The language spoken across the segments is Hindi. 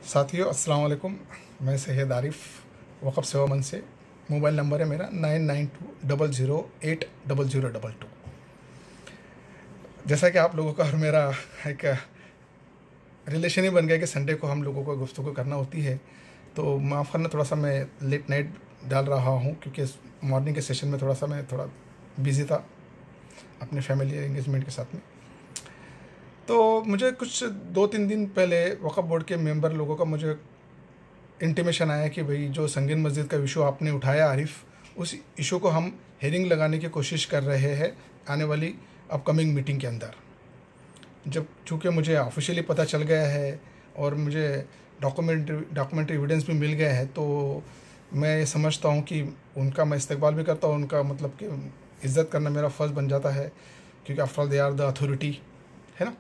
साथियों अस्सलाम वालेकुम। मैं सैयद आरिफ वक़फ़ सेवा मंच से। मोबाइल नंबर है मेरा 9920080022। जैसा कि आप लोगों का और मेरा एक रिलेशन ही बन गया कि संडे को हम लोगों को गुफ्तगू करना होती है, तो माफ़ करना थोड़ा सा मैं लेट नाइट डाल रहा हूँ, क्योंकि मॉर्निंग के सेशन में मैं थोड़ा बिज़ी था अपने फैमिली एंगेजमेंट के साथ में। तो मुझे कुछ 2-3 दिन पहले वक़फ़ बोर्ड के मेंबर लोगों का मुझे इंटीमेशन आया कि भाई जो संगीन मस्जिद का इशू आपने उठाया आरिफ, उस इशू को हम हेयरिंग लगाने की कोशिश कर रहे हैं आने वाली अपकमिंग मीटिंग के अंदर। जब चूँकि मुझे ऑफिशियली पता चल गया है और मुझे डॉक्यूमेंट्री एविडेंस भी मिल गया है, तो मैं समझता हूँ कि उनका मैं इस्तकबाल भी करता हूँ। उनका मतलब कि इज़्ज़त करना मेरा फ़र्ज़ बन जाता है, क्योंकि after all they are the authority, है ना।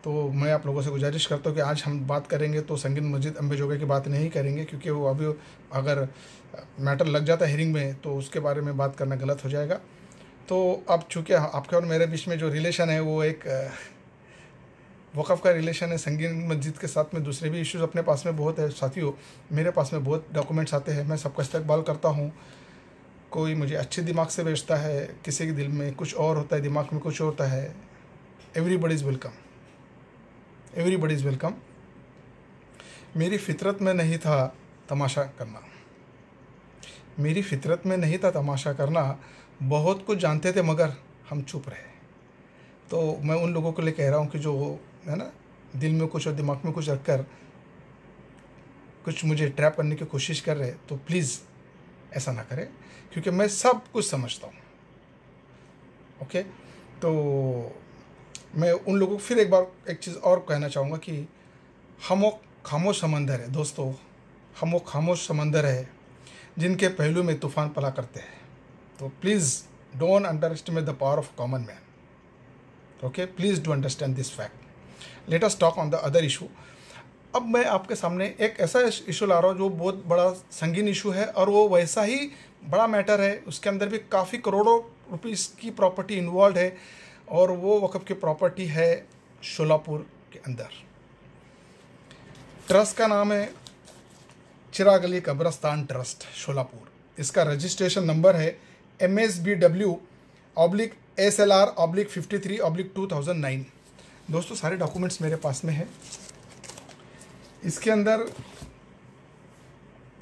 तो मैं आप लोगों से गुजारिश करता हूँ कि आज हम बात करेंगे तो संगीन मस्जिद अम्बेजोगाई की बात नहीं करेंगे, क्योंकि वो अभी अगर मैटर लग जाता है हियरिंग में तो उसके बारे में बात करना गलत हो जाएगा। तो अब चूँकि आपके और मेरे बीच में जो रिलेशन है वो एक वक़फ़ का रिलेशन है संगीन मस्जिद के साथ में। दूसरे भी इश्यूज़ अपने पास में बहुत है साथियों, मेरे पास में बहुत डॉक्यूमेंट्स आते हैं, मैं सबका इस्तकबाल करता हूँ। कोई मुझे अच्छे दिमाग से भेजता है, किसी के दिल में कुछ और होता है, दिमाग में कुछ और होता है। Everybody is welcome, everybody is welcome. मेरी फितरत में नहीं था तमाशा करना, मेरी फितरत में नहीं था तमाशा करना। बहुत कुछ जानते थे मगर हम चुप रहे। तो मैं उन लोगों के लिए कह रहा हूँ कि जो है ना, दिल में कुछ और दिमाग में कुछ रखकर कुछ मुझे ट्रैप करने की कोशिश कर रहे, तो प्लीज़ ऐसा ना करें, क्योंकि मैं सब कुछ समझता हूँ। ओके, तो मैं उन लोगों को फिर एक बार एक चीज़ और कहना चाहूँगा कि हम वो खामोश समंदर है दोस्तों, हम वो खामोश समंदर है जिनके पहलू में तूफ़ान पला करते हैं। तो please don't under estimate the power of common man. Okay, please do understand this fact. Let us talk on the other issue. अब मैं आपके सामने एक ऐसा इशू ला रहा हूँ जो बहुत बड़ा संगीन इशू है, और वो वैसा ही बड़ा मैटर है। उसके अंदर भी काफ़ी करोड़ों रुपीस की प्रॉपर्टी इन्वॉल्व है, और वो वक़्फ़ की प्रॉपर्टी है शोलापुर के अंदर। ट्रस्ट का नाम है चिराग अली कब्रस्तान ट्रस्ट शोलापुर। इसका रजिस्ट्रेशन नंबर है MSBW/SLR/53/2009। दोस्तों सारे डॉक्यूमेंट्स मेरे पास में है। इसके अंदर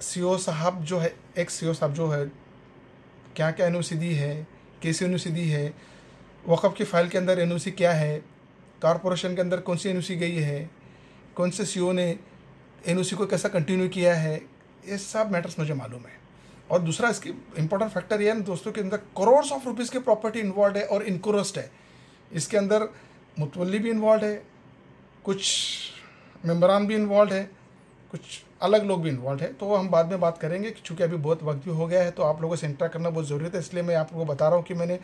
सीओ साहब जो है, एक्स सीओ साहब जो है, क्या क्या एनओसी दी है, कैसी एनओसी दी है, वक़्फ़ की फ़ाइल के अंदर एनओसी क्या है, कॉरपोरेशन के अंदर कौन सी एनओसी गई है, कौन से सीओ ने एनओसी को कैसा कंटिन्यू किया है, ये सब मैटर्स मुझे मालूम है। और दूसरा इसकी इंपॉर्टेंट फैक्टर ये है ना दोस्तों, के अंदर करोड़ ऑफ रुपीज़ की प्रॉपर्टी इन्वॉल्व है और इनक्रोस्ट है। इसके अंदर मुतवल्ली भी इन्वॉल्व है, कुछ मेम्बरान भी इन्वॉल्व है, कुछ अलग लोग भी इन्वॉल्व है। तो हम बाद में बात करेंगे, चूँकि अभी बहुत वक्त भी हो गया है, तो आप लोगों से इंटरेक्ट करना बहुत ज़रूरी है। इसलिए मैं आप लोगों को बता रहा हूँ कि मैंने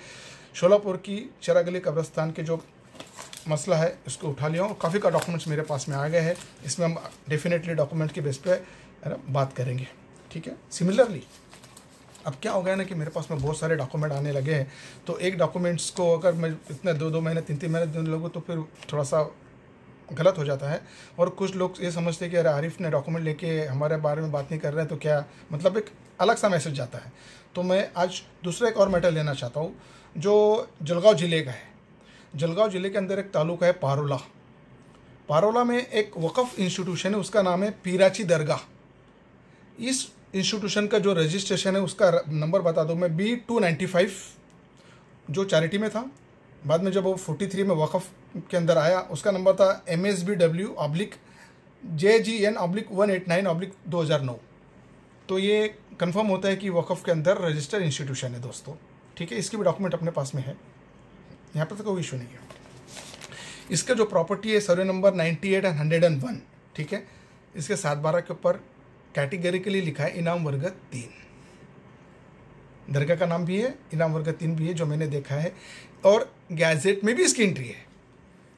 शोलापुर की चिराग अली कब्रस्तान के जो मसला है उसको उठा लिया हूँ। काफ़ी का डॉक्यूमेंट्स मेरे पास में आ गए हैं। इसमें हम डेफिनेटली डॉक्यूमेंट के बेस पे है ना बात करेंगे, ठीक है। सिमिलरली अब क्या हो गया ना कि मेरे पास में बहुत सारे डॉक्यूमेंट आने लगे हैं, तो एक डॉक्यूमेंट्स को अगर मैं इतने 2-2 महीने 3-3 महीने देने लगूँ तो फिर थोड़ा सा गलत हो जाता है। और कुछ लोग ये समझते हैं कि अरे आरिफ ने डॉक्यूमेंट लेके हमारे बारे में बात नहीं कर रहे हैं, तो क्या मतलब एक अलग सा मैसेज जाता है। तो मैं आज दूसरा एक और मैटर लेना चाहता हूँ जो जलगांव ज़िले का है। जलगांव ज़िले के अंदर एक तालुका है पारोला। पारोला में एक वक़्फ़ इंस्टीट्यूशन है, उसका नाम है पीराची दरगाह। इस इंस्टीट्यूशन का जो रजिस्ट्रेशन है उसका नंबर बता दूँ मैं, B295 जो चैरिटी में था। बाद में जब वो 43 में वक़्फ़ के अंदर आया, उसका नंबर था MSBW/JGN/189/2009। तो ये कंफर्म होता है कि वक़्फ़ के अंदर रजिस्टर्ड इंस्टीट्यूशन है दोस्तों, ठीक है। इसकी भी डॉक्यूमेंट अपने पास में है, यहाँ पर तो कोई इशू नहीं है। इसका जो प्रॉपर्टी है सर्वे नंबर 98 और 101, ठीक है। इसके 7/12 के ऊपर कैटेगरिकली लिखा है इनाम वर्ग 3। दरगाह का नाम भी है, इनाम वर्ग 3 भी है जो मैंने देखा है, और गैजेट में भी इसकी एंट्री है।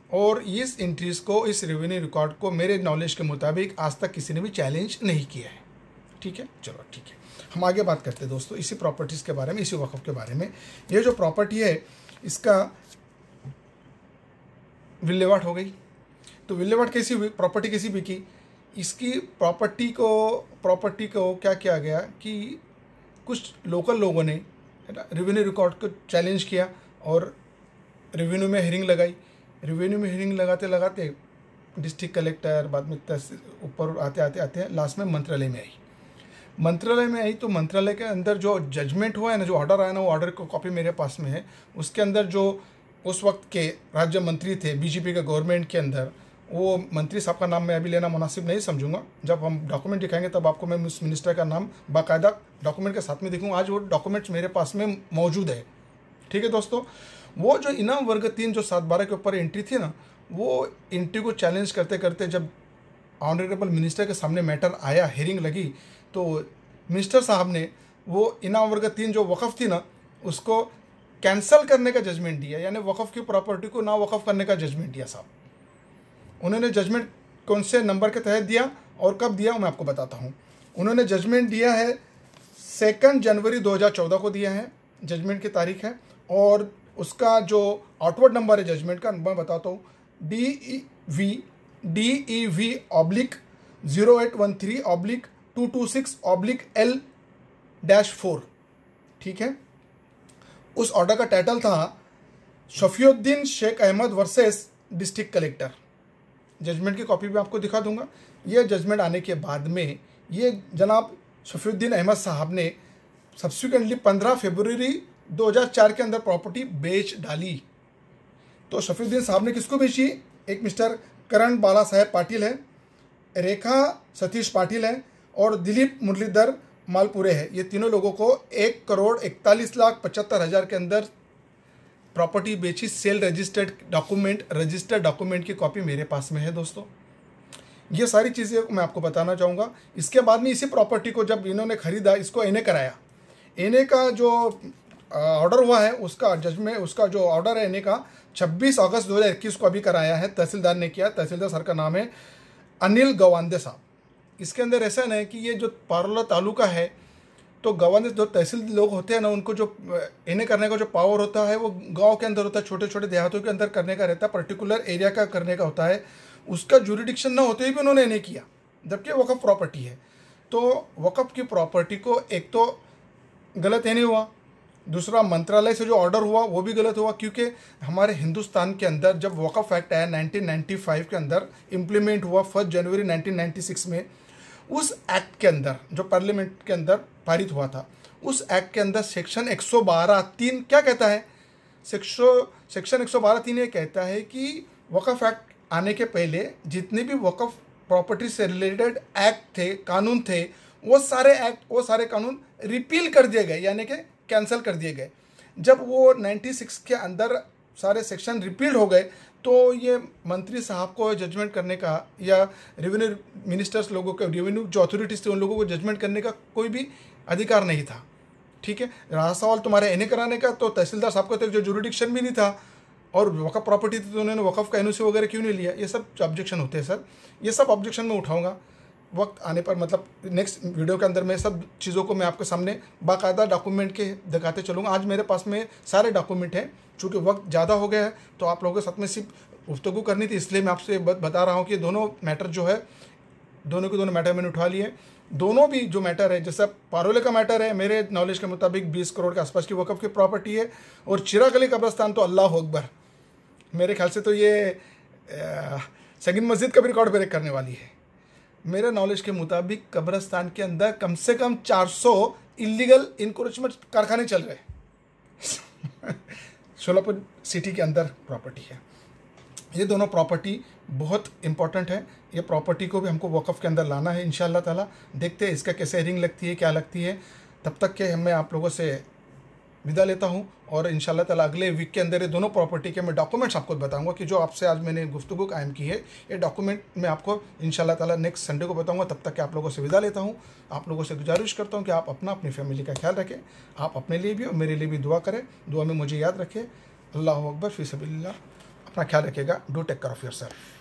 और इस एंट्रीज़ को, इस रेवेन्यू रिकॉर्ड को मेरे नॉलेज के मुताबिक आज तक किसी ने भी चैलेंज नहीं किया है, ठीक है। चलो ठीक है, हम आगे बात करते हैं दोस्तों इसी प्रॉपर्टीज़ के बारे में, इसी वक़्फ़ के बारे में। ये जो प्रॉपर्टी है इसका विल्लेवाट हो गई। तो विल्लेवाट कैसी हुई, प्रॉपर्टी कैसी बिकी, इसकी प्रॉपर्टी को क्या किया गया कि कुछ लोकल लोगों ने रेवेन्यू रिकॉर्ड को चैलेंज किया और रेवेन्यू में हियरिंग लगाई। रेवेन्यू में हियरिंग लगाते लगाते डिस्ट्रिक्ट कलेक्टर, बाद में ऊपर आते लास्ट में मंत्रालय में आई। मंत्रालय में आई तो मंत्रालय के अंदर जो जजमेंट हुआ है ना, जो ऑर्डर आया ना, वो ऑर्डर की कॉपी मेरे पास में है। उसके अंदर जो उस वक्त के राज्य मंत्री थे बीजेपी के गवर्नमेंट के अंदर, वो मंत्री साहब का नाम मैं अभी लेना मुनासिब नहीं समझूंगा। जब हम डॉक्यूमेंट दिखाएंगे तब आपको मैं उस मिनिस्टर का नाम बाकायदा डॉक्यूमेंट के साथ में दिखूँगा। आज वो डॉक्यूमेंट्स मेरे पास में मौजूद है। ठीक है दोस्तों, वो जो इनाम वर्ग 3 जो 7/12 के ऊपर एंट्री थी ना, वो एंट्री को चैलेंज करते करते जब ऑनरेबल मिनिस्टर के सामने मैटर आया, हियरिंग लगी, तो मिनिस्टर साहब ने वो इनाम वर्ग 3 जो वक़फ़ थी ना, उसको कैंसिल करने का जजमेंट दिया, यानी वक़फ़ की प्रॉपर्टी को ना वक़फ़ करने का जजमेंट दिया साहब। उन्होंने जजमेंट कौन से नंबर के तहत दिया और कब दिया मैं आपको बताता हूँ। उन्होंने जजमेंट दिया है 2 जनवरी 2014 को दिया है, जजमेंट की तारीख है। और उसका जो आउटवर्ड नंबर है जजमेंट का, मैं बताता हूँ, DEV/0813/226/L-4। ठीक है, उस ऑर्डर का टाइटल था Shafiuddin Shaikh Ahmed versus district collector. Judgment की कॉपी भी आपको दिखा दूंगा। ये जजमेंट आने के बाद में ये जनाब शफीउद्दीन अहमद साहब ने सब्सिक्वेंटली 15 फरवरी 2004 के अंदर प्रॉपर्टी बेच डाली। तो शफीउद्दीन साहब ने किसको बेची? एक मिस्टर करण बाला साहेब पाटिल है, रेखा सतीश पाटिल है और दिलीप मुरलीधर मालपुरे है। ये तीनों लोगों को 1,41,75,000 के अंदर प्रॉपर्टी बेची। सेल रजिस्टर्ड डॉक्यूमेंट की कॉपी मेरे पास में है दोस्तों। ये सारी चीज़ें मैं आपको बताना चाहूँगा। इसके बाद में इसी प्रॉपर्टी को जब इन्होंने ख़रीदा, इसको एनए कराया। एनए का जो ऑर्डर हुआ है, उसका जजमेंट, उसका जो ऑर्डर है एनए का 26 अगस्त 2021 को अभी कराया है, तहसीलदार ने किया। तहसीलदार सर का नाम है अनिल गवांदे साहब। इसके अंदर ऐसा नहीं है कि ये जो पारोला तालुका है, तो गवांदे जो तहसील लोग होते हैं ना, उनको जो एनए करने का जो पावर होता है वो गांव के अंदर होता है, छोटे छोटे देहातों के अंदर करने का रहता है, पर्टिकुलर एरिया का करने का होता है। उसका जुरिडिक्शन ना होते ही भी उन्होंने एनए किया, जबकि वक़फ़ प्रॉपर्टी है। तो वक़फ़ की प्रॉपर्टी को एक तो गलत एनए हुआ, दूसरा मंत्रालय से जो ऑर्डर हुआ वो भी गलत हुआ, क्योंकि हमारे हिंदुस्तान के अंदर जब वक़फ़ एक्ट आया 1995 के अंदर इम्प्लीमेंट हुआ 1 जनवरी 1996 में, उस एक्ट के अंदर जो पार्लियामेंट के अंदर पारित हुआ था, उस एक्ट के अंदर सेक्शन 112(3) क्या कहता है? सेक्शन 112(3) ये कहता है कि वक़फ़ एक्ट आने के पहले जितने भी वक़फ़ प्रॉपर्टी से रिलेटेड एक्ट थे, कानून थे, वो सारे कानून रिपील कर दिए गए, यानी कि कैंसिल कर दिए गए। जब वो 96 के अंदर सारे सेक्शन रिपील्ड हो गए, तो ये मंत्री साहब को जजमेंट करने का या रेवेन्यू मिनिस्टर्स लोगों को, रेवेन्यू जो अथॉरिटीज़ थे उन लोगों को जजमेंट करने का कोई भी अधिकार नहीं था। ठीक है, रहा सवाल तुम्हारे एनए कराने का, तो तहसीलदार साहब को तो जो जुरिडिक्शन भी नहीं था, और वक़फ़ प्रॉपर्टी थी तो उन्होंने वक़फ़ का एनओसी वगैरह क्यों नहीं लिया? ये सब ऑब्जेक्शन होते हैं सर, ये सब ऑब्जेक्शन मैं उठाऊँगा वक्त आने पर। मतलब नेक्स्ट वीडियो के अंदर मैं सब चीज़ों को मैं आपके सामने बाकायदा डॉक्यूमेंट के दिखाते चलूँगा। आज मेरे पास में सारे डॉक्यूमेंट हैं, चूँकि वक्त ज़्यादा हो गया है तो आप लोगों के साथ में सिर्फ गुफ्तगू करनी थी, इसलिए मैं आपसे बता रहा हूँ कि दोनों मैटर जो है, दोनों के दोनों मैटर मैंने उठा लिए। दोनों भी जो मैटर है, जैसा पारोले का मैटर है, मेरे नॉलेज के मुताबिक 20 करोड़ के आसपास की वक़फ़ की प्रॉपर्टी है, और चिराग अली कब्रस्तान तो अल्लाह अकबर, मेरे ख्याल से तो ये सगीन मस्जिद का भी रिकॉर्ड ब्रेक करने वाली है। मेरे नॉलेज के मुताबिक कब्रस्तान के अंदर कम से कम 400 इलीगल इंक्रोचमेंट कारखाने चल रहे हैं। शोलापुर सिटी के अंदर प्रॉपर्टी है। ये दोनों प्रॉपर्टी बहुत इंपॉर्टेंट है। ये प्रॉपर्टी को भी हमको वक़फ़ के अंदर लाना है इंशाअल्लाह ताला। देखते हैं इसका कैसे हियरिंग लगती है, क्या लगती है। तब तक के मैं आप लोगों से विदा लेता हूँ, और इंशाअल्लाह ताला अगले वीक के अंदर ये दोनों प्रॉपर्टी के मैं डॉक्यूमेंट्स आपको बताऊंगा कि जो आपसे आज मैंने गुफ्तगू कायम की है, ये डॉक्यूमेंट मैं आपको इंशाअल्लाह ताला नेक्स्ट संडे को बताऊंगा। तब तक के आप लोगों से विदा लेता हूँ। आप लोगों से गुजारिश करता हूँ कि आप अपनी फैमिली का ख्याल रखें, आप अपने लिए भी और मेरे लिए भी दुआ करें। दुआ में मुझे याद रखें। अल्लाह अकबर फ़ी सबीलिल्लाह। अपना ख्याल रखिएगा। Do take care of yourself.